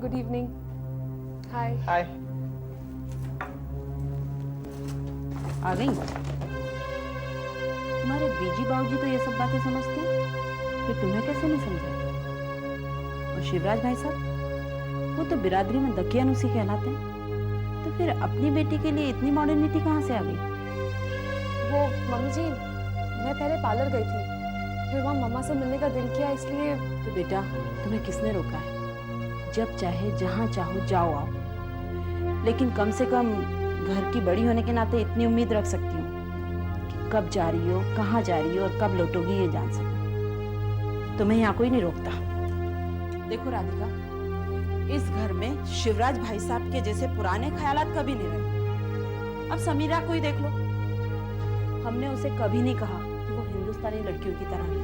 Good evening. हाय। हाय। आ गई? तुम्हारे बीजी बाबूजी तो ये सब बातें समझते हैं, फिर तुम्हें कैसे नहीं समझाए? और शिवराज भाई साहब, वो तो बिरादरी में दकियानुसी कहलाते हैं, तो फिर अपनी बेटी के लिए इतनी मॉडर्निटी कहाँ से आ गई? वो मम्मी जी, मैं पहले पार्लर गई थी, फिर वहाँ मम्मा से मिलने का दिल किया, इसलिए। तो बेटा, तुम्हें किसने रोका है? जब चाहे जहाँ चाहो जाओ आओ, लेकिन कम से कम घर की बड़ी होने के नाते इतनी उम्मीद रख सकती हूँ कि कब जा रही हो, कहाँ जा रही हो और कब लौटोगी ये जान सकूं। तुम्हें यहाँ कोई नहीं रोकता। देखो राधिका, इस घर में शिवराज भाई साहब के जैसे पुराने ख्यालात कभी नहीं रहे। अब समीरा को ही देख लो, हमने उसे कभी नहीं कहा कि वो हिंदुस्तानी लड़कियों की तरह है।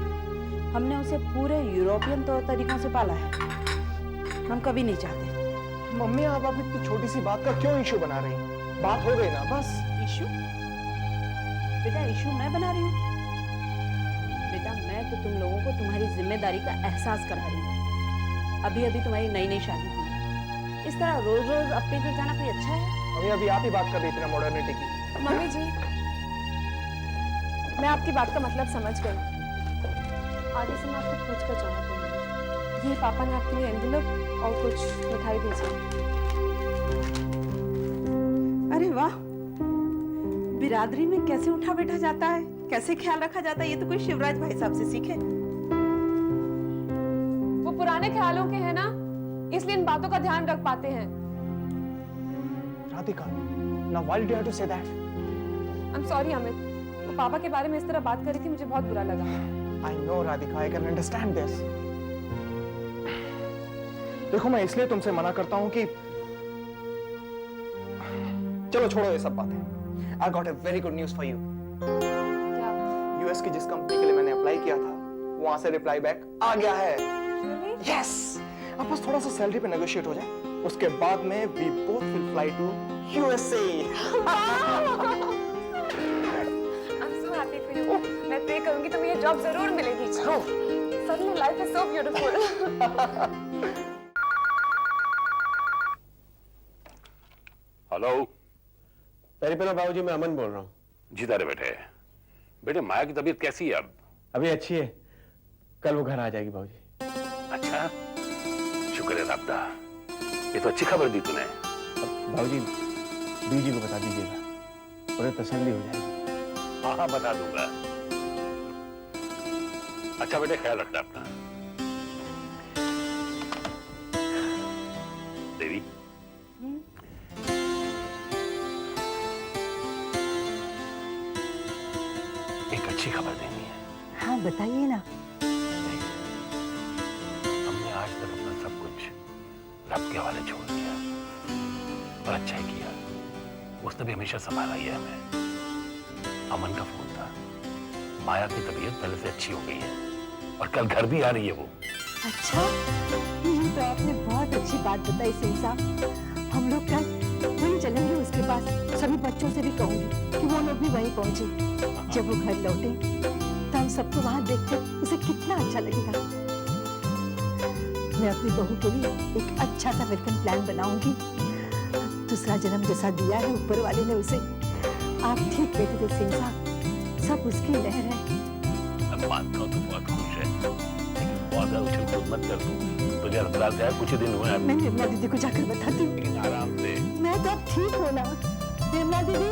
हमने उसे पूरे यूरोपियन तौर तरीकों से पाला है। हम कभी नहीं चाहते। मम्मी, आप इतनी छोटी सी बात का क्यों इशू बना रही हैं? बात हो गई ना, बस। इशू? बेटा, इशू मैं बना रही हूँ? बेटा, मैं तो तुम लोगों को तुम्हारी जिम्मेदारी का एहसास करा रही हूँ। अभी अभी तुम्हारी नई नई शादी हुई है, इस तरह रोज रोज अपने घर जाना कोई अच्छा है? मम्मी, अभी आप ही बात कर रही थी ना मॉडर्निटी की। मम्मी जी, मैं आपकी बात का मतलब समझ गई। आगे से मैं आपको पूछ कर जाना पड़ेगा। ये पापा ने आपके लिए एनवेलप और कुछ मिठाई भेजी। अरे वाह, बिरादरी में कैसे उठा बैठा जाता है, कैसे ख्याल रखा जाता है, ये तो कोई शिवराज भाई साहब से सीखे। वो पुराने ख्यालों के हैं ना, इसलिए इन बातों का ध्यान रख पाते हैं। Radhika, now why did you have to say that? I'm sorry Amit, वो पापा के बारे में इस तरह बात कर रही थी, मुझे बहुत बुरा लगा। I know Radhika, I can understand this. देखो, मैं इसलिए तुमसे मना करता हूँ कि चलो छोड़ो ये सब बातें। I got a very good news for you. क्या? यूएस की जिस कंपनी के लिए मैंने अप्लाई किया था, वहां से रिप्लाई बैक आ गया है। Really? यस, अब बस थोड़ा सा सैलरी पे नेगोशिएट हो जाए, उसके बाद में we both will fly to USA. I'm so happy for you. मैं प्रे करूंगी तुम्हें ये जॉब जरूर मिलेगी। Suddenly life is so beautiful. Hello. पेरीपेलो बाबूजी, मैं अमन बोल रहा हूँ। जीता रहे बेटे। बेटे, माया की तबीयत कैसी है अब? अभी अच्छी है, कल वो घर आ जाएगी बाबूजी। अच्छा, शुक्र है रब्बा, ये तो अच्छी खबर दी तूने। बाबूजी, बीजी को बता दीजिएगा, उन्हें तसल्ली हो जाएगी। हाँ हाँ, बता दूंगा। अच्छा बेटे, ख्याल रखना अपना। देवी, एक अच्छी खबर देनी है। हाँ बताइए ना। हमने आज तक अपना सब कुछ रब के हवाले छोड़ दिया, और अच्छा ही किया। उसने भी हमेशा संभाला ही है हमें। अमन का फोन था, माया की तबीयत पहले से अच्छी हो गई है और कल घर भी आ रही है वो। अच्छा, ये तो आपने बहुत अच्छी बात बताई सिंह साहब। हम लोग कल वहीं चलेंगे उसके पास। सभी बच्चों से भी कहूंगी कि वो लोग भी वहीं पहुंचे। जब वो घर लौटे तो हम सबको वहां देखकर उसे कितना अच्छा लगेगा। मैं अपनी बहू के लिए एक अच्छा सा वेलकम प्लान बनाऊंगी। दूसरा जन्म जैसा दिया है ऊपर वाले ने उसे। आप ठीक कहते थे सिंह साहब, सब उसकी लहर है। मैं मानता हूँ तू बहुत खुश है, लेकिन बहुत ज्यादा उछल कूद मत कर तू। तुझे हड़बड़ा से कुछ ही दिन हुए हैं। मैं निर्मला दीदी को जाकर बताती हूँ। लेकिन आराम से। मैं तो अब ठीक हूँ ना। निर्मला दीदी,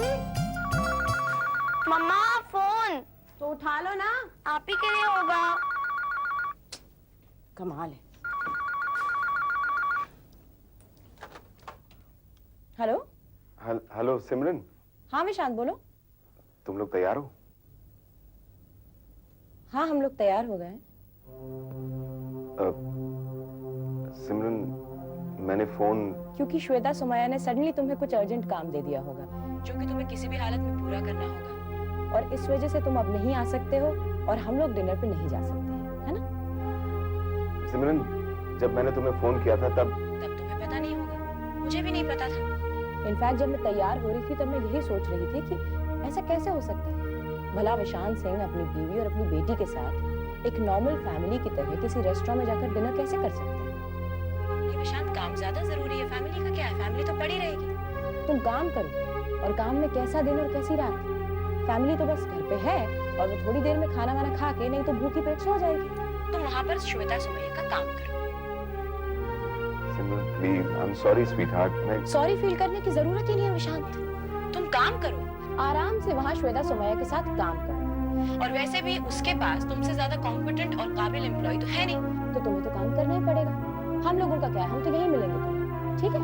मम्मा फोन तो उठा लो ना। आप ही के लिए होगा। कमाल है। हेलो। हेलो सिमरन, हाँ विशांत बोलो। तुम लोग तैयार हो? हाँ, हम लोग तैयार हो गए। सिमरन, मैंने फोन। क्योंकि श्वेता सुमैया ने सडनली तुम्हें कुछ अर्जेंट काम दे दिया होगा, जो कि तुम्हें किसी भी हालत में पूरा करना होगा, और इस वजह से तुम अब नहीं आ सकते हो और हम लोग डिनर पे नहीं जा सकते हैं, है ना? सिमरन, जब मैंने तुम्हें फोन किया था तब तुम्हें पता नहीं होगा, मुझे भी नहीं पता था। इनफैक्ट जब मैं तैयार हो रही थी तब मैं यही सोच रही थी कि ऐसा कैसे हो सकता है, भला विशांत सिंह अपनी बीवी और अपनी बेटी के साथ एक नॉर्मल फैमिली की तरह किसी रेस्टोरेंट में जाकर डिनर कैसे कर सकते हैं। विशांत, काम ज्यादा जरूरी है। फैमिली का क्या है, फैमिली तो पड़ी रहेगी। तुम काम करो, और काम में कैसा दिन और कैसी रात। फैमिली तो बस घर पे है, और वो थोड़ी देर में खाना वाना खा के, नहीं तो भूखी पेट सो जाएगी। तुम वहां पर श्वेता सुमैया का काम करो। Simran please, I am sorry sweetheart. Sorry फील करने की जरूरत ही नहीं है विशांत। तुम काम करो, आराम से वहाँ श्वेता सुमैया के साथ काम करो। और वैसे भी उसके पास तुमसे ज्यादा कॉम्पिटेंट और काबिल एम्प्लॉय तो है नहीं, तो तुम्हें तो काम करना ही पड़ेगा। हम लोगों का क्या है, हम तो यहीं मिलेंगे तुम्हें, ठीक है?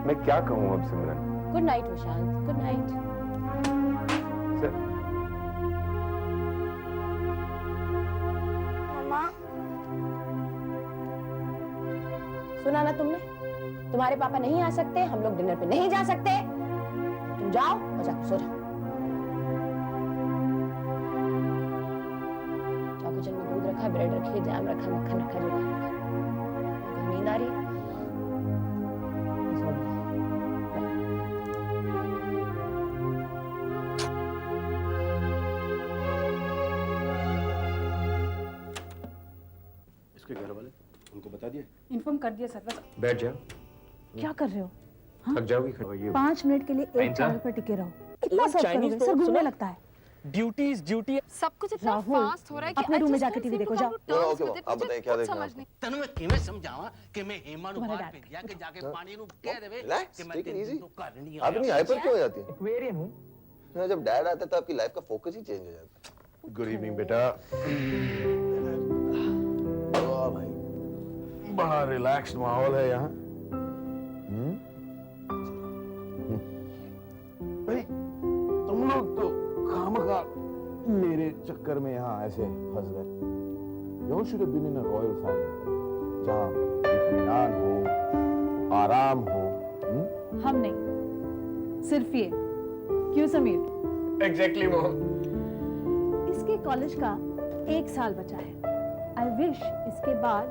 मैं क्या कहूँ अब Simran? Good night Vishant, good night. मम्मा, सुना ना तुमने? तुम्हारे पापा नहीं आ सकते, हम लोग डिनर पे नहीं जा सकते। तुम जाओ और जाकर सो जाओ। जाओ, किचन में दूध रखा, ब्रेड रखी, जैम रखा, मक्खन रखा, जो खाना है। नींद आ रही है? इसके घर वाले उनको बता दिया? इन्फॉर्म कर दिया सर, बस। बैठ जाओ, क्या कर रहे हो? थक जाओगी खड़े होइए। 5 मिनट के लिए एक चावल पर टिके रहो। कितना सर्व करोगे? सर घूमने लगता है। Duties duty. सब कुछ इतना राहुल, फास्ट हो रहा है कि अपने रूम में जाके टीवी देखो, जाओ। ओके आप बताइए क्या देखना है? तनु मैं किਵੇਂ ਸਮਝਾਵਾਂ ਕਿ ਮੈਂ हेमा ਨੂੰ तुम्हारा ਬਾਹਰ डैड। ਭੇਜਿਆ ਕਿ ਜਾ ਕੇ ਪਾਣੀ ਨੂੰ ਕਹਿ ਦੇਵੇ Relax, कि मैं take it तेरे easy। तो घर नहीं आप इतनी हाइपर क्यों हो जाती है? एक्वेरियम हूँ। जब डैड आता है तो आपकी लाइफ का फोकस ही चेंज हो जाता है। गुड इवनिंग बेटा। वाह भाई, बड़ा रिलैक्स्ड माहौल है यहाँ। भाई तुम लोग तो खामखा मेरे चक्कर में यहाँ ऐसे फंस गए। You should have been in a royal family, जहाँ इत्मीनान हो, आराम हो। हम नहीं, सिर्फ ये। क्यों समीर? Exactly mom. इसके कॉलेज का 1 साल बचा है। आई विश इसके बाद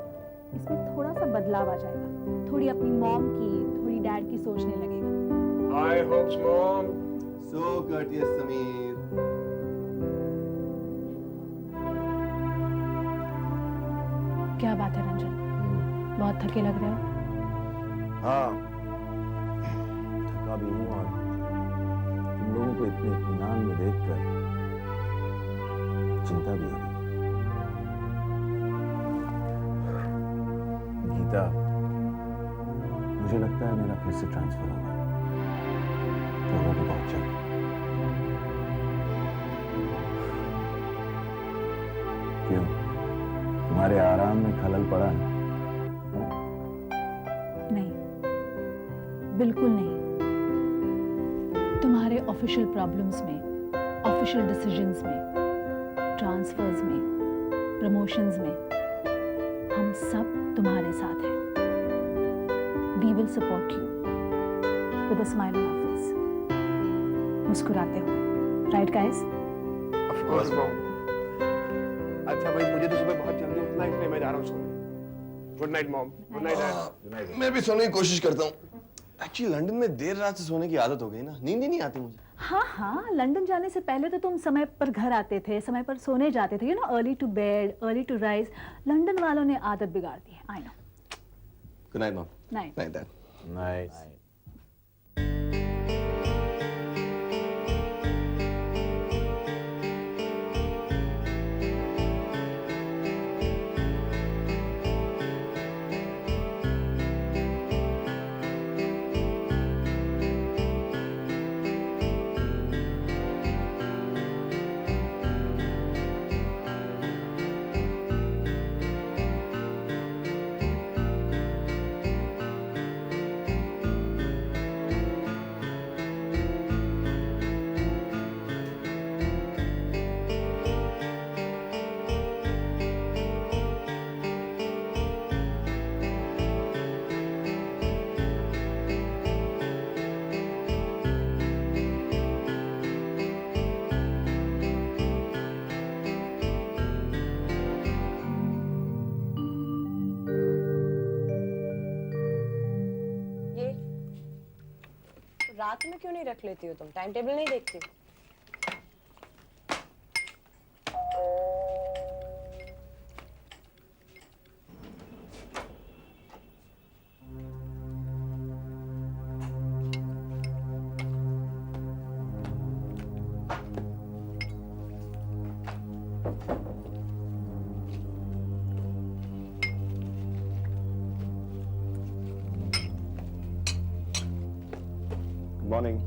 इसमें थोड़ा सा बदलाव आ जाएगा, थोड़ी अपनी मॉम की, थोड़ी डैड की सोचने लगेगा। I hope mom. so courteous Sameer. क्या बात है रंजन, बहुत थके लग रहे हो। हाँ, थका भी हूँ, और तुम लोगों को इतने इत्मीनान में देखकर चिंता भी है। गीता, मुझे लगता है मेरा फिर से ट्रांसफर होगा, तो वो भी बहुत जल्द। क्यों, तुम्हारे आराम में खलल पड़ा है? नहीं, बिल्कुल नहीं। तुम्हारे ऑफिशियल प्रॉब्लम्स में, ऑफिशियल डिसीजंस में, ट्रांसफर्स में, प्रमोशंस में, हम सब तुम्हारे साथ हैं। We will support you with a smile on our face, मुस्कुराते हुए। Right guys? Of course mom. अच्छा भाई, मुझे तो सुबह बहुत जल्दी उठना है, इसलिए मैं जा रहा हूँ सोने। Good night mom. Good night dad. मैं भी सोने की कोशिश करता हूँ। एक्चुअली लंदन में देर रात से सोने की आदत हो गई ना, नींद ही नहीं आती मुझे। हाँ हाँ, लंदन जाने से पहले तो तुम समय पर घर आते थे, समय पर सोने जाते थे। You know, early to bed, early to rise. London वालों ने आदत बिगाड़ दी है। I know. Good night mom. Night. Night dad. Nice. रात में क्यों नहीं रख लेती हो तुम? टाइम टेबल नहीं देखती? Morning.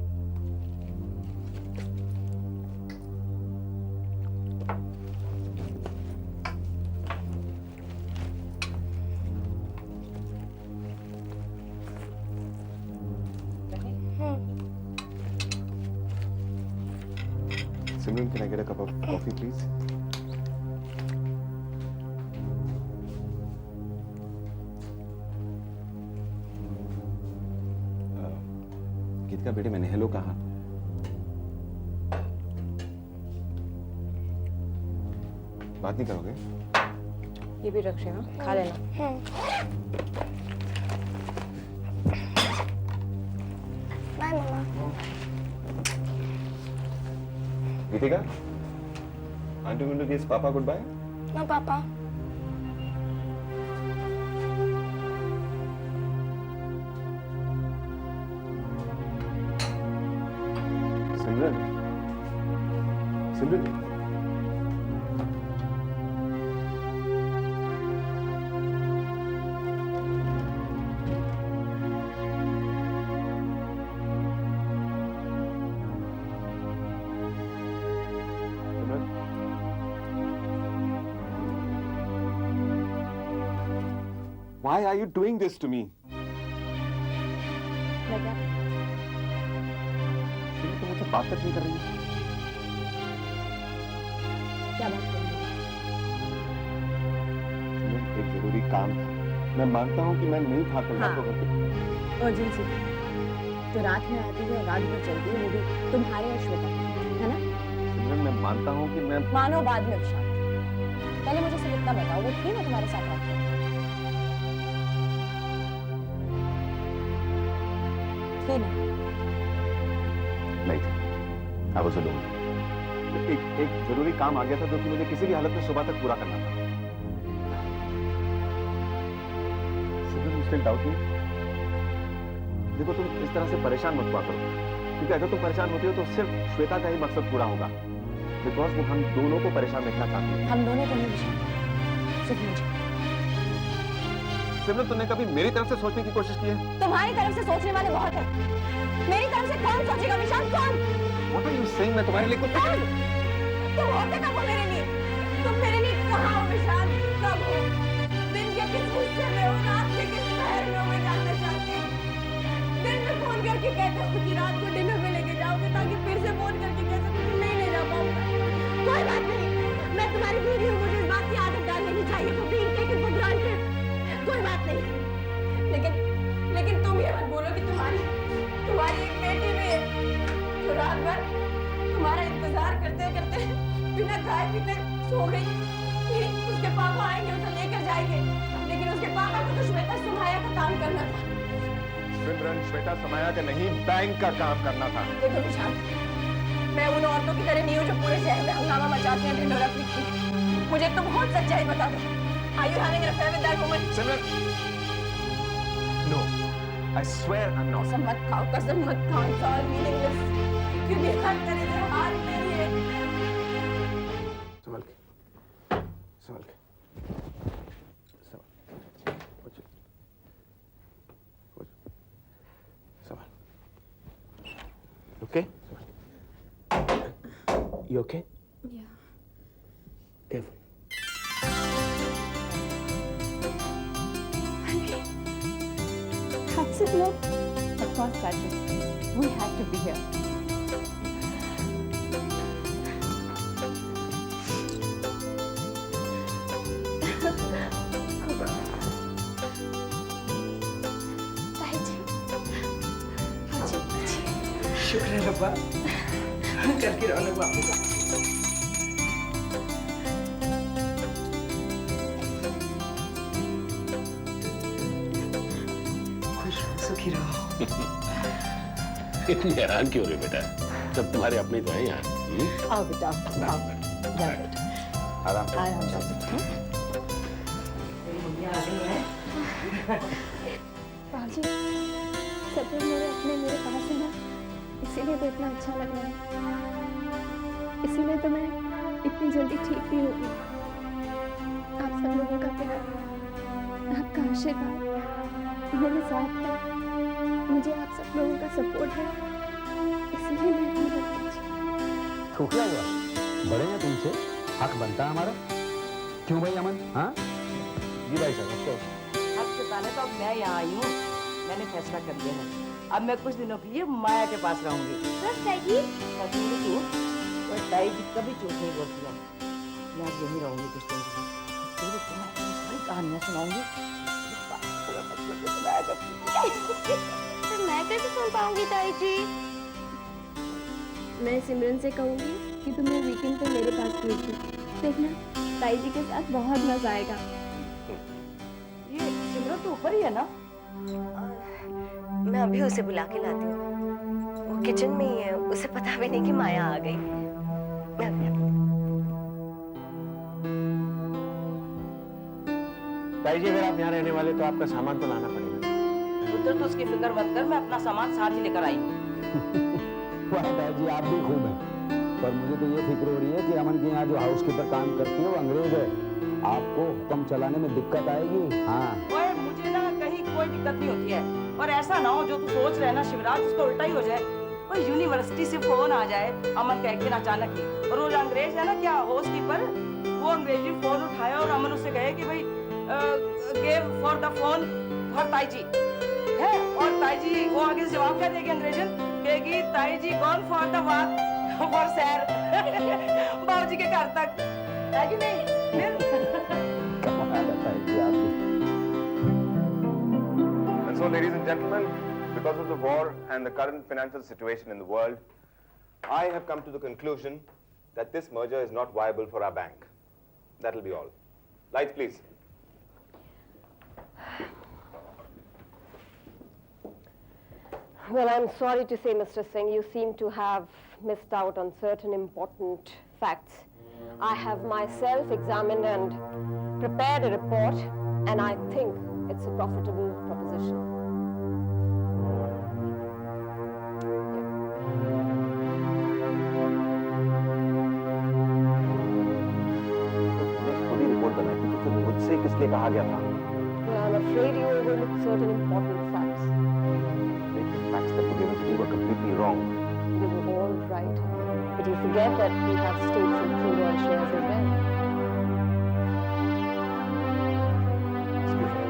Simran, can I get a cup of coffee, please? गीतिका बेटे, मैंने हेलो कहा। बात नहीं करोगे? ये भी रख शेमा, खा लेना। बाय मम्मा। Gitika, aren't you going to kiss Papa goodbye? No पापा। सिमरन, सिमरन, why are you doing this to me? लगा सिमरन, तुम मुझसे बात तक नहीं कर रही हो। क्या बात कर रही सिमरन, एक जरूरी काम था। मैं मानता हूँ कि मैं नहीं था कल रात को घर पे। हो? अर्जेंसी जो रात में आती है, रात भर चलती है, वो भी तुम्हारे और श्वेता की, है ना? सिमरन, मैं मानता हूँ कि मैं मानो बाद में विशाल, पहले मुझे सिर्फ इतना बताओ, वो थी ना तुम्हारे साथ रात को? थी ना? नहीं था। I was alone. एक जरूरी काम आ गया था जो कि मुझे किसी भी हालत में सुबह तक पूरा करना था। सिमरन, you still doubt me? देखो, तुम इस तरह से परेशान मत हुआ करो, क्योंकि अगर तुम परेशान होती हो तो सिर्फ श्वेता का ही मकसद पूरा होगा, बिकॉज वो हम दोनों को परेशान देखना चाहती है। हम दोनों को नहीं विशाल, सिर्फ मुझे। सिमरन, तुमने कभी मेरी तरफ से सोचने की कोशिश की है? तुम्हारी तरफ से सोचने वाले बहुत हैं। मेरी तरफ से कौन सोचेगा विशाल, कौन? What are you saying? मैं तुम्हारे लिए कुछ तुम होते कब हो मेरे लिए? तुम मेरे लिए कहाँ हो विशाल, कब हो? दिन के किस हिस्से में हो, रात के किस पहर में हो, मैं जानना चाहती हूँ। दिन में फोन करके कहते हो कि रात को डिनर में लेके जाओगे, ताकि फिर से फोन करके कह सकूं कि नहीं ले जा पाऊंगा। कोई बात नहीं, मैं तुम्हारी बीवी हूँ, मुझे इस बात की आदत डालनी नहीं चाहिए for being taken for granted। कोई बात नहीं, लेकिन तुम ये मत बोलो कि तुम्हारी एक बेटी भी है जो रात भर तुम्हारा इंतजार करते करते बिना खाए पीते सो गई कि उसके पापा आएंगे, उसे लेकर जाएंगे, लेकिन उसके पापा को तो श्वेता सुमाया का काम करना था। सिमरन, श्वेता समाया का नहीं, बैंक का काम करना था। देखो विशाल, मैं उन औरतों की तरह नहीं हूँ जो पूरे शहर में हंगामा मचाती हैं ढिंढोरा पीटती हैं। मुझे तो बहुत सच्चाई बता दो। Are you having an affair with that woman? Simran, no, I swear I'm not. कसम मत खाओ, कसम मत खाओ, it's all meaningless, क्योंकि हर तरह से हार मेरी है। संभल के, संभल के, संभल, हो जा, संभल, okay? You okay? Yeah. Careful. That's it, love. Of course, Patrick. We had to be here. शुक्र है रब्बा, कल की रौनक वापस आ गई। खुश रहो, सुखी रहो। इतनी हैरान क्यों रहे बेटा, सब तुम्हारे अपने तो हैं यहाँ। आओ बेटा, आओ। जा बेटा, आराम से। आराम से। बाजी, सब लोग मेरे अपने मेरे पास है ना, इसीलिए तो इतना अच्छा लग रहा है, इसीलिए तो मैं इतनी जल्दी ठीक भी हो गई। आप सब लोगों का प्यार, आपका आशीर्वाद मेरे साथ है, मुझे आप सब लोगों का सपोर्ट है, इसलिए मैं अपनी गलती तो क्या हुआ, बड़े हैं तुमसे, हक बनता है हमारा। क्यों भाई अमन? हाँ जी भाई साहब, of course। हक जताने तो अब मैं यहाँ आई हूँ। मैंने फैसला कर लिया है, अब मैं कुछ दिनों के लिए माया के पास रहूंगी। बस ताई जी। और ताई जी कभी झूठ नहीं बोलती है। मैं अब यहीं रहूंगी कुछ दिन के लिए। फिर तुम्हें अपनी सारी कहानियाँ सुनाऊंगी। तो मैं कैसे सुन पाऊंगी ताई जी? मैं सिमरन से कहूंगी कि तुम्हें वीकेंड पे मेरे पास भेज दो। देखना ताई जी के साथ बहुत मजा आएगा। ये सिमरन तो ऊपर ही है ना? मैं अभी उसे बुला के लाती हूँ, वो किचन में ही है, उसे पता भी नहीं कि माया आ गई। मैं अभी आती हूँ। ताई जी, अगर आप यहाँ रहने वाले तो आपका सामान तो लाना पड़ेगा। उधर तो उसकी फिक्र मत कर, मैं अपना सामान साथ ही लेकर आई हूँ। वाह ताई जी, आप भी खूब हैं। पर मुझे तो ये फिक्र हो रही है कि अमन के यहाँ जो हाउसकीपर काम करती है वो अंग्रेज है, आपको हुक्म चलाने में दिक्कत आएगी। हाँ ओए, मुझे ना कहीं कोई दिक्कत नहीं होती है। और ऐसा ना हो जो तू सोच रहे ना शिवराज, उसको उल्टा ही हो जाए। कोई यूनिवर्सिटी से फोन आ जाए अमन का एक दिन अचानक ही, और वो जो अंग्रेज है ना क्या हाउसकीपर, वो अंग्रेजी फोन उठाया और अमन उससे कहे कि भाई give for the phone for ताई जी है, और ताई जी वो आगे से जवाब क्या देगी अंग्रेजन, कहेगी ताई जी gone for the walk for सैर बाबूजी के घर तक, है कि नहीं? And so, ladies and gentlemen, because of the war and the current financial situation in the world, I have come to the conclusion that this merger is not viable for our bank. That will be all. Lights, please. Well, I'm sorry to say, Mr. Singh, you seem to have missed out on certain important facts. I have myself examined and prepared a report, and I think it's a profitable proposition. खुद ही report बनाई थी, तो फिर मुझसे किसलिए कहा गया था? Well, I'm afraid you overlooked certain important facts. The facts that were given to you were completely wrong. They were all right, but you forget that we have stakes in crude oil shares as well. Excuse me.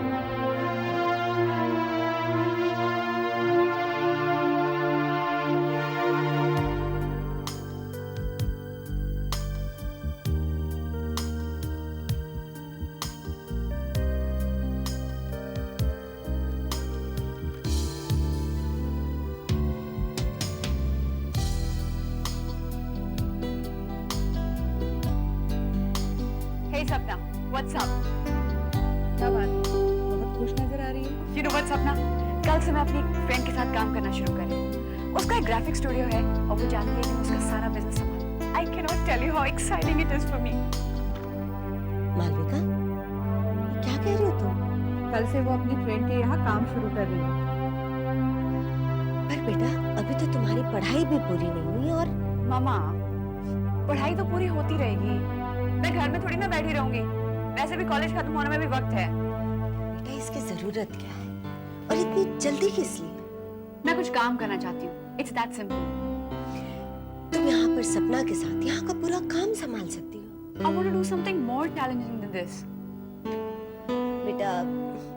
Hey सपना, what's up? क्या बात, बहुत खुश नजर आ रही है। You know what सपना? कल से मैं अपनी फ्रेंड के साथ काम करना शुरू कर रही हूँ। उसका एक ग्राफिक स्टूडियो है और वो चाहती है कि मैं उसका सारा business संभालूं। I cannot tell you how exciting it is for me. Malvika, क्या कह रही हो तुम? कल से वो अपनी फ्रेंड के यहाँ काम शुरू कर रही है। पर बेटा, अभी तो तुम्हारी पढ़ाई भी पूरी नहीं हुई और मामा, पढ़ाई तो पूरी होती रहेगी। मैं घर में थोड़ी ना बैठी रहूंगी। वैसे भी कॉलेज खत्म होने में भी वक्त है। बेटा, इसकी जरूरत क्या है और इतनी जल्दी किस लिए? मैं कुछ काम करना चाहती हूँ। It's that simple. तुम यहाँ पर सपना के साथ यहाँ का पूरा काम संभाल सकती हो। I want to do something more challenging than this. बेटा,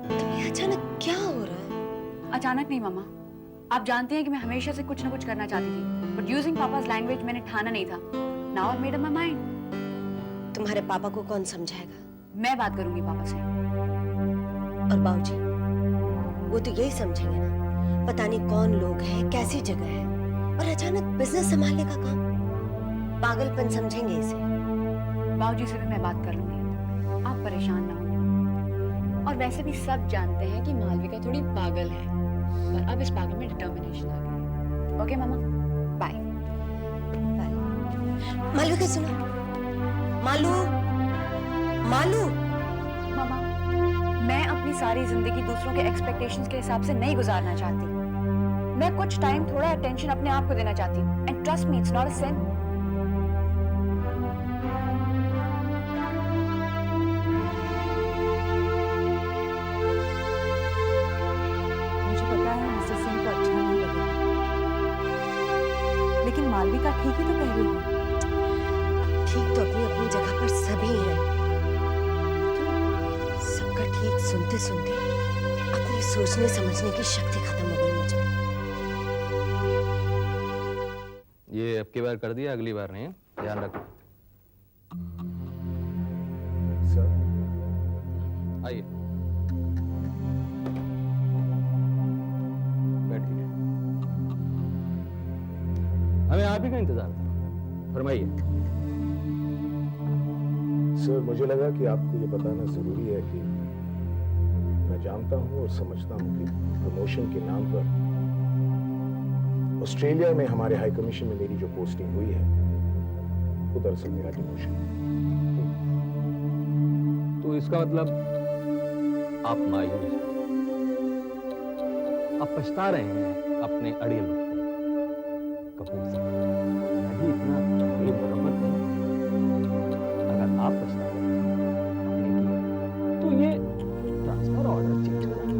तुम्हें अचानक क्या हो रहा है? अचानक नहीं मामा, आप जानते हैं कि मैं हमेशा से कुछ ना कुछ करना चाहती थी, बट यूजिंग पापा's language मैंने ठाना नहीं था। Now I've made up my mind. तुम्हारे पापा को कौन समझाएगा? मैं बात करूंगी पापा से। और बाबूजी, वो तो यही समझेंगे ना, पता नहीं कौन लोग हैं, कैसी जगह है, और अचानक बिजनेस संभालने का काम। पागलपन समझेंगे इसे। बाबूजी से भी मैं बात कर लूंगी, आप परेशान ना हो। और वैसे भी सब जानते हैं कि मालविका थोड़ी पागल है, पर अब इस पागल में डिटर्मिनेशन आ गई है। ओके मामा, बाय। मालविका सुनो, मालू, मालू। मामा, मैं अपनी सारी जिंदगी दूसरों के एक्सपेक्टेशंस के हिसाब से नहीं गुजारना चाहती। मैं कुछ टाइम, थोड़ा अटेंशन अपने आप को देना चाहती हूँ। And trust me, it's not a sin. मुझे पता है मिस्टर सिंह को अच्छा नहीं लगेगा, सुनते सुनते अपनी सोचने समझने की शक्ति खत्म हो गई मुझ में। ये अब की बार कर दिया, अगली बार नहीं, ध्यान रखो। सर आइए, बैठिए। हमें आप ही का इंतजार था, फरमाइए। सर मुझे लगा कि आपको ये बताना जरूरी है कि मैं जानता हूं और समझता हूं कि प्रमोशन के नाम पर ऑस्ट्रेलिया में हमारे हाई कमीशन में मेरी जो पोस्टिंग हुई है वो दरअसल मेरा डिमोशन है। तो इसका मतलब आप मायूस हैं, आप पछता रहे हैं अपने अड़ियल कपूर साहब। अभी इतना बेमुरम्मत नहीं। अगर आप पछता रहे हैं अपने किए तो ये ट्रांसफर ऑर्डर चेंज हो जाएगा।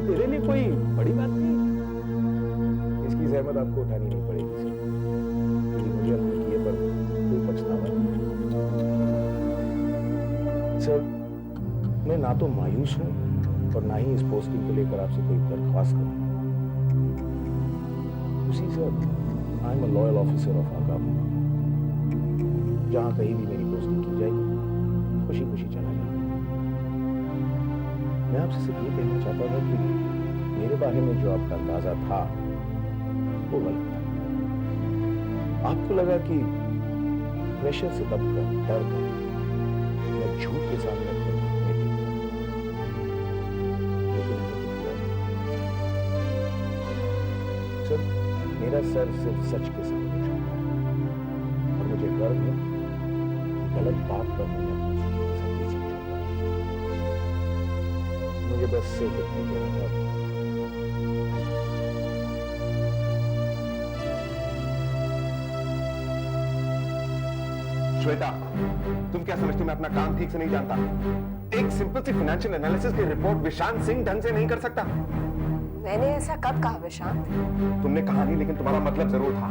मेरे लिए कोई बड़ी बात नहीं। इसकी जहमत आपको उठानी नहीं पड़ेगी सर, क्योंकि मुझे अपने किए पर कोई पछतावा नहीं। सर मैं ना तो मायूस हूं और ना ही इस पोस्टिंग को लेकर आपसे कोई दरख्वास्त करूं। उसी sir I am a loyal officer of आका। जहां कहीं भी मेरी पोस्टिंग की जाएगी खुशी खुशी चला जाऊंगा। मैं आपसे सिर्फ ये कहना चाहता था कि मेरे बारे में जो आपका अंदाजा था वो गलत था। आपको लगा कि प्रेशर से दबकर डर कर मैं झूठ के सामने अपने घुटने टेक दूं। लेकिन ऐसा कुछ हुआ नहीं। सर मेरा सर सिर्फ सच के सामने झुकता है और मुझे गर्व है कि गलत बात पर मैंने अपना सत्य से झुका। मुझे बस सिर्फ इतना कहना था। श्वेता, तुम क्या समझती मैं अपना काम ठीक से नहीं जानता? एक सिंपल सी फाइनेंशियल एनालिसिस की रिपोर्ट विशांत सिंह ढंग से नहीं कर सकता। मैंने ऐसा कब कहा विशांत? तुमने कहा नहीं, लेकिन तुम्हारा मतलब जरूर था।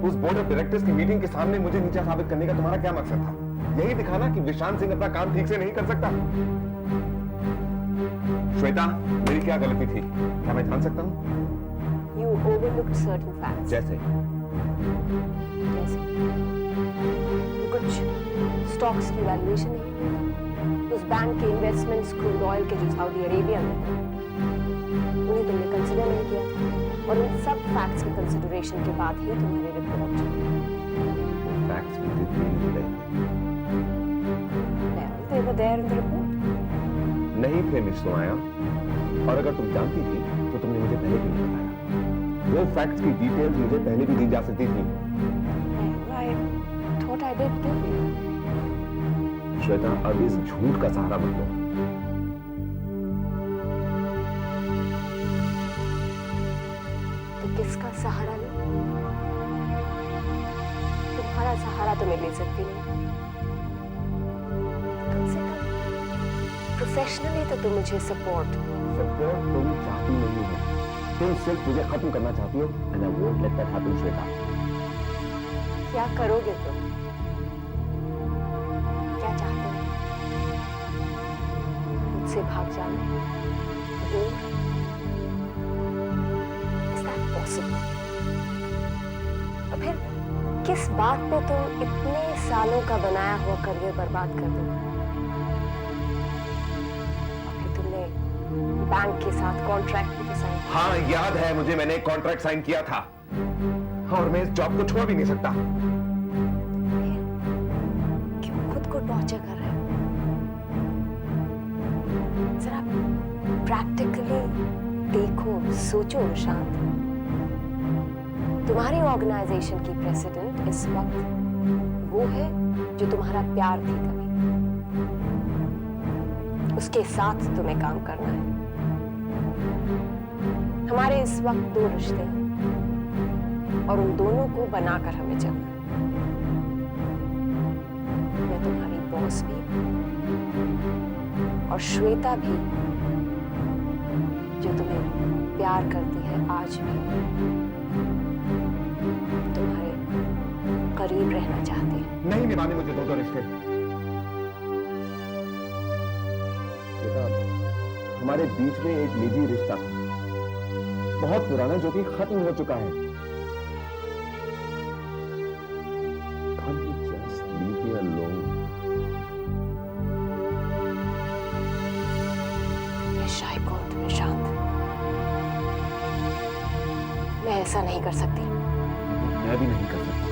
उस बोर्ड ऑफ डायरेक्टर्स की मीटिंग के सामने मुझे नीचा साबित करने का तुम्हारा क्या मकसद था? यही दिखाना कि विशांत सिंह अपना काम ठीक से नहीं कर सकता। श्वेता, मेरी क्या गलती थी, क्या मैं जान सकता हूँ? You overlooked certain facts. जैसे कुछ स्टॉक्स की वैल्यूएशन नहीं, उस बैंक के इन्वेस्टमेंट्स क्रूड ऑयल के जो सऊदी अरेबिया में हैं, उन्हें तुमने कंसिडर नहीं किया था, और इन सब फैक्ट्स के कंसिडरेशन के बाद ही तुम्हारी रिपोर्ट। फैक्ट्स भी जितने नहीं रहे They were there in the report. नहीं थे मिस सोमाया, और अगर तुम जानती थी तो तुमने मुझे पहले भी नहीं बताया। वो फैक्ट्स की डिटेल्स मुझे पहले भी दी जा सकती थी। I thought I did give you. Shweta, अब इस झूठ का सहारा मत लो। तो किसका सहारा लो? तुम्हारा सहारा तो मैं ले सकती नहीं। कम से कम प्रोफेशनली तो तुम मुझे सपोर्ट तुम चाहती नहीं हो, तुम सिर्फ मुझे खत्म करना चाहती हो। And I won't let that happen, Shweta. क्या करोगे तुम? क्या चाहते हो? मुझसे भाग जाना? दूर? Is that possible? और फिर किस बात पे तुम इतने सालों का बनाया हुआ करियर बर्बाद कर दोगे? और फिर तुमने बैंक के साथ कॉन्ट्रैक्ट भी तो साइन किया। हाँ याद है मुझे, मैंने एक कॉन्ट्रैक्ट साइन किया था, और मैं इस जॉब को छोड़ भी नहीं सकता। क्यों खुद को टॉर्चर कर रहे हो? जरा प्रैक्टिकली देखो, सोचो शांत। तुम्हारी ऑर्गेनाइजेशन की प्रेसिडेंट इस वक्त वो है जो तुम्हारा प्यार थी कभी। उसके साथ तुम्हें काम करना है। हमारे इस वक्त दो रिश्ते हैं और उन दोनों को बनाकर हमें चलना है। मैं तुम्हारी बॉस भी और श्वेता भी, जो तुम्हें प्यार करती है आज भी, तुम्हारे करीब रहना चाहती है। नहीं निभाने मुझे दो रिश्ते। बेटा हमारे बीच में एक निजी रिश्ता था, बहुत पुराना, जो कि खत्म हो चुका है। Can't you just leave me alone? Nishant, मैं ऐसा नहीं कर सकती। मैं भी नहीं कर सकता।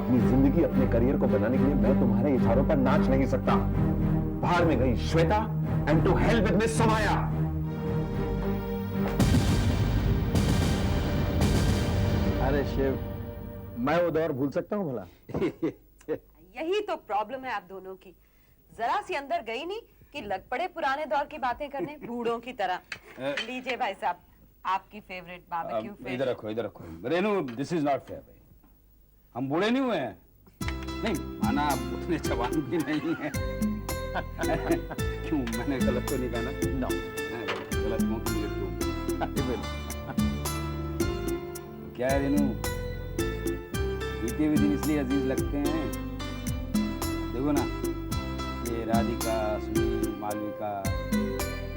अपनी जिंदगी, अपने करियर को बनाने के लिए मैं तुम्हारे इशारों पर नाच नहीं सकता। बाहर में गई Shweta, and to hell with miss Samaya. अरे शिव, मैं वो दौर भूल सकता हूँ भला? यही तो प्रॉब्लम है आप दोनों की। जरा सी अंदर गई नहीं कि लग पड़े पुराने दौर की बातें करने, बूढ़ों की तरह। लीजिए भाई साहब, आपकी फेवरेट बारबेक्यू फिश। इधर रखो, इधर रखो। Renu, this is not fair भाई। हम बूढ़े नहीं हुए हैं। नहीं माना, आप उतने जवान भी नहीं है। क्यों, मैंने गलत तो नहीं कहा ना? नो, गलत क्यों? क्या है रेनू, बीते हुए दिन इसलिए अजीज लगते हैं। देखो ना, ये राधिका, सुनील, मालविका,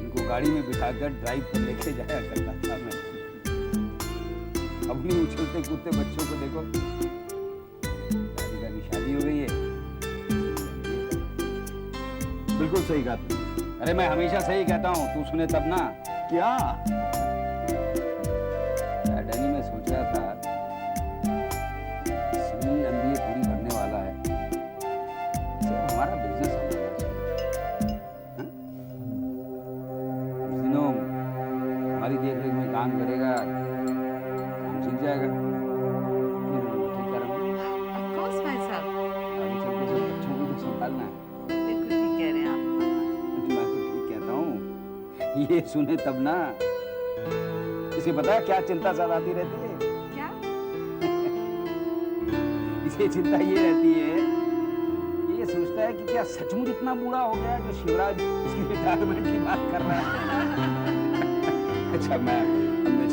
इनको गाड़ी में बिठाकर ड्राइव पर लेके जाया करता था मैं। अपनी उछलते कूदते बच्चों को देखो, राधिका की शादी हो गई है। बिल्कुल सही कहा तुमने। अरे मैं हमेशा सही कहता हूँ, तू सुने तब ना। क्या? डैनी, मैं सोच रहा था सुनील MBA पूरी करने वाला है, हमारा बिजनेस संभालना चाहिए। कुछ दिनों हमारी देखरेख में काम करेगा, काम सीख जाएगा। ठीक कह रहा हूँ? Of course भाई साहब, आगे चल के सब बच्चों को तो संभालना है। बिल्कुल ठीक कह रहे हैं आप। मैं तो ठीक कहता हूँ, ये सुने तब ना। इसे पता है क्या चिंता सताती रहती है? क्या? इसे चिंता ये रहती है, ये सोचता है कि क्या सचमुच इतना बूढ़ा हो गया जो शिवराज इसकी रिटायरमेंट की बात कर रहा है। अच्छा, मैं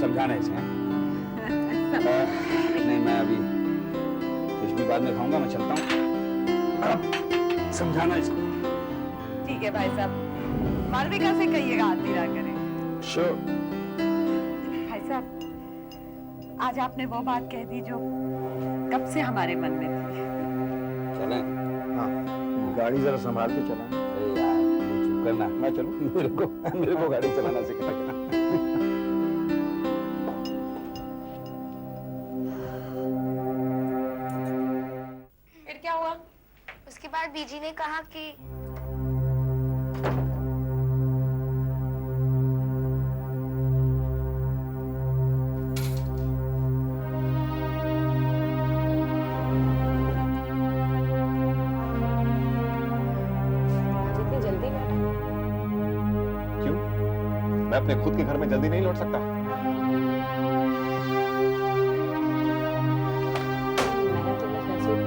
समझाना इसे। नहीं, मैं अभी कुछ भी बाद में खाऊंगा, मैं चलता हूँ। समझाना इसको। ठीक है भाई साहब, मालविका से कहिएगा आती रहा करें। श्योर। भाई साहब, आज आपने वो बात कह दी जो कब से हमारे मन में थी। चलें? हाँ, गाड़ी जरा संभाल के चला। अरे यार, चुप करना। मैं चलूं? मेरे को गाड़ी चलाना सिखा। फिर क्या हुआ? उसके बाद बीजी ने कहा कि इतनी जल्दी लौटा? क्यों? मैं अपने खुद के घर में जल्दी नहीं लौट सकता? मैंने तो बस वैसे ही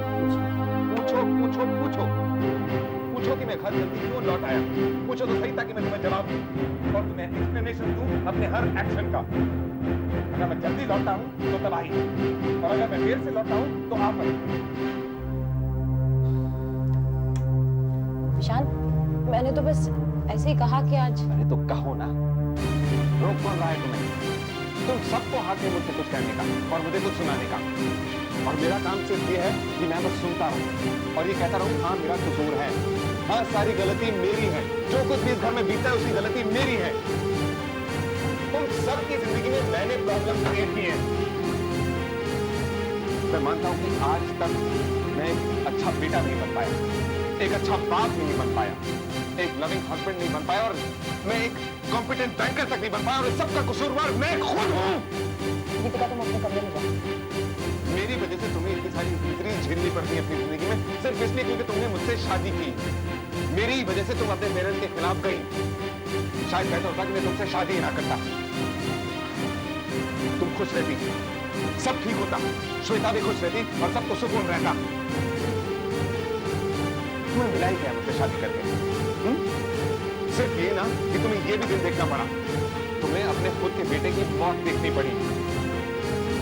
पूछा। पूछो कि मैं घर जल्दी क्यों लौट आया। पूछो तो सही, ताकि मैं तुम्हें जवाब दूं और तुम्हें एक्सप्लेनेशन दूं अपने हर एक्शन का। अगर मैं जल्दी लौटता हूं तो तबाही, और अगर मैं देर से लौटता हूं तो आफत। शांत, मैंने तो बस ऐसे ही कहा कि आज। अरे तो कहो ना, रोक कौन रहा है तुम्हें? तुम सबको हाथ में मुझसे कुछ कहने का और मुझे कुछ सुनाने का, और मेरा काम सिर्फ ये है कि मैं बस सुनता रहूं और ये कहता रहूं, हाँ मेरा कसूर है, हाँ सारी गलती मेरी है, जो कुछ भी इस घर में बीतता है उसकी गलती मेरी है। तुम सबकी जिंदगी में मैंने प्रॉब्लम क्रिएट की है। मैं मानता हूं कि आज तक मैं एक अच्छा बेटा नहीं बन पाया, एक अच्छा बाप नहीं बन पाया, एक लविंग हस्बैंड नहीं बन पाया, और मैं एक कॉम्पिटेंट बैंकर तक नहीं बन पाया, और इस सबका कसूरवार मैं खुद हूं। दीपिका, तुम अपने कमरे में जाओ। मेरी वजह से तुम्हें इतनी सारी तकलीफ झेलनी पड़ती है अपनी जिंदगी में, सिर्फ इसलिए क्योंकि तुमने मुझसे शादी की। मेरी वजह से तुम अपने पेरेंट्स के खिलाफ गई। शायद बेहतर होता कि मैं तुमसे शादी ही ना करता। तुम खुश रहती, सब ठीक होता, श्वेता भी खुश रहती और सबको सुकून रहता। तुम्हें मिला ही क्या मुझसे शादी करके? सिर्फ ये ना कि तुम्हें ये भी दिन देखना पड़ा, तुम्हें अपने खुद के बेटे की मौत देखनी पड़ी।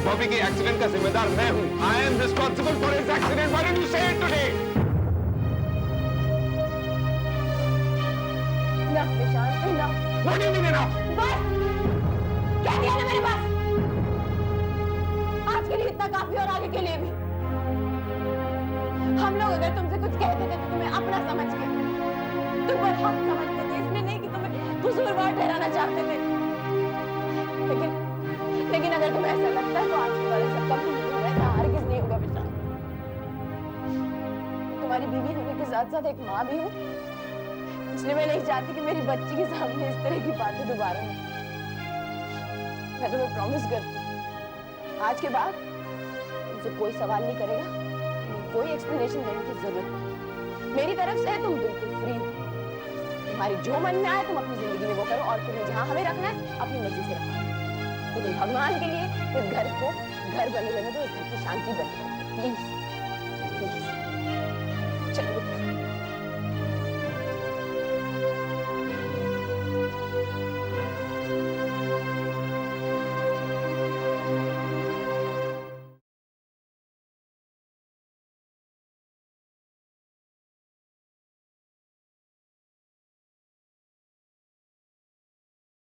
बॉबी के एक्सीडेंट का जिम्मेदार मैं हूं। I am responsible for his accident. Why did you से इट टुडे? इनफ निशान, enough. What do you mean enough? बस कह दिया ना मेरे पास, आज के लिए इतना काफी और आगे के लिए भी। हम लोग अगर तुमसे कुछ कहते थे तो तुम्हें अपना समझ के, तुम पर हक समझते थे, इसलिए नहीं कि तुम्हें कसूरवार ठहराना चाहते थे। लेकिन अगर तुम्हें ऐसा लगता है तो आज के बाद ऐसा कभी नहीं होगा, ऐसा हरगिज़ नहीं होगा विशाल। तुम्हारी बीवी होने के साथ साथ एक माँ भी हूँ, इसलिए मैं नहीं चाहती कि मेरी बच्ची के सामने इस तरह की बातें दोबारा हो। मैं तुम्हें प्रॉमिस करती हूँ, आज के बाद तुमसे कोई सवाल नहीं करेगा, कोई एक्सप्लेनेशन देने की जरूरत नहीं। मेरी तरफ से तुम बिल्कुल फ्री हो, तुम्हारी जो मन में आए तुम अपनी जिंदगी में वो करो, और तुम्हें जहाँ हमें रखना है अपनी मर्जी से रखो। लेकिन भगवान के लिए इस घर को घर बने रहने दो, इस घर की शांति बनी रहे, प्लीज।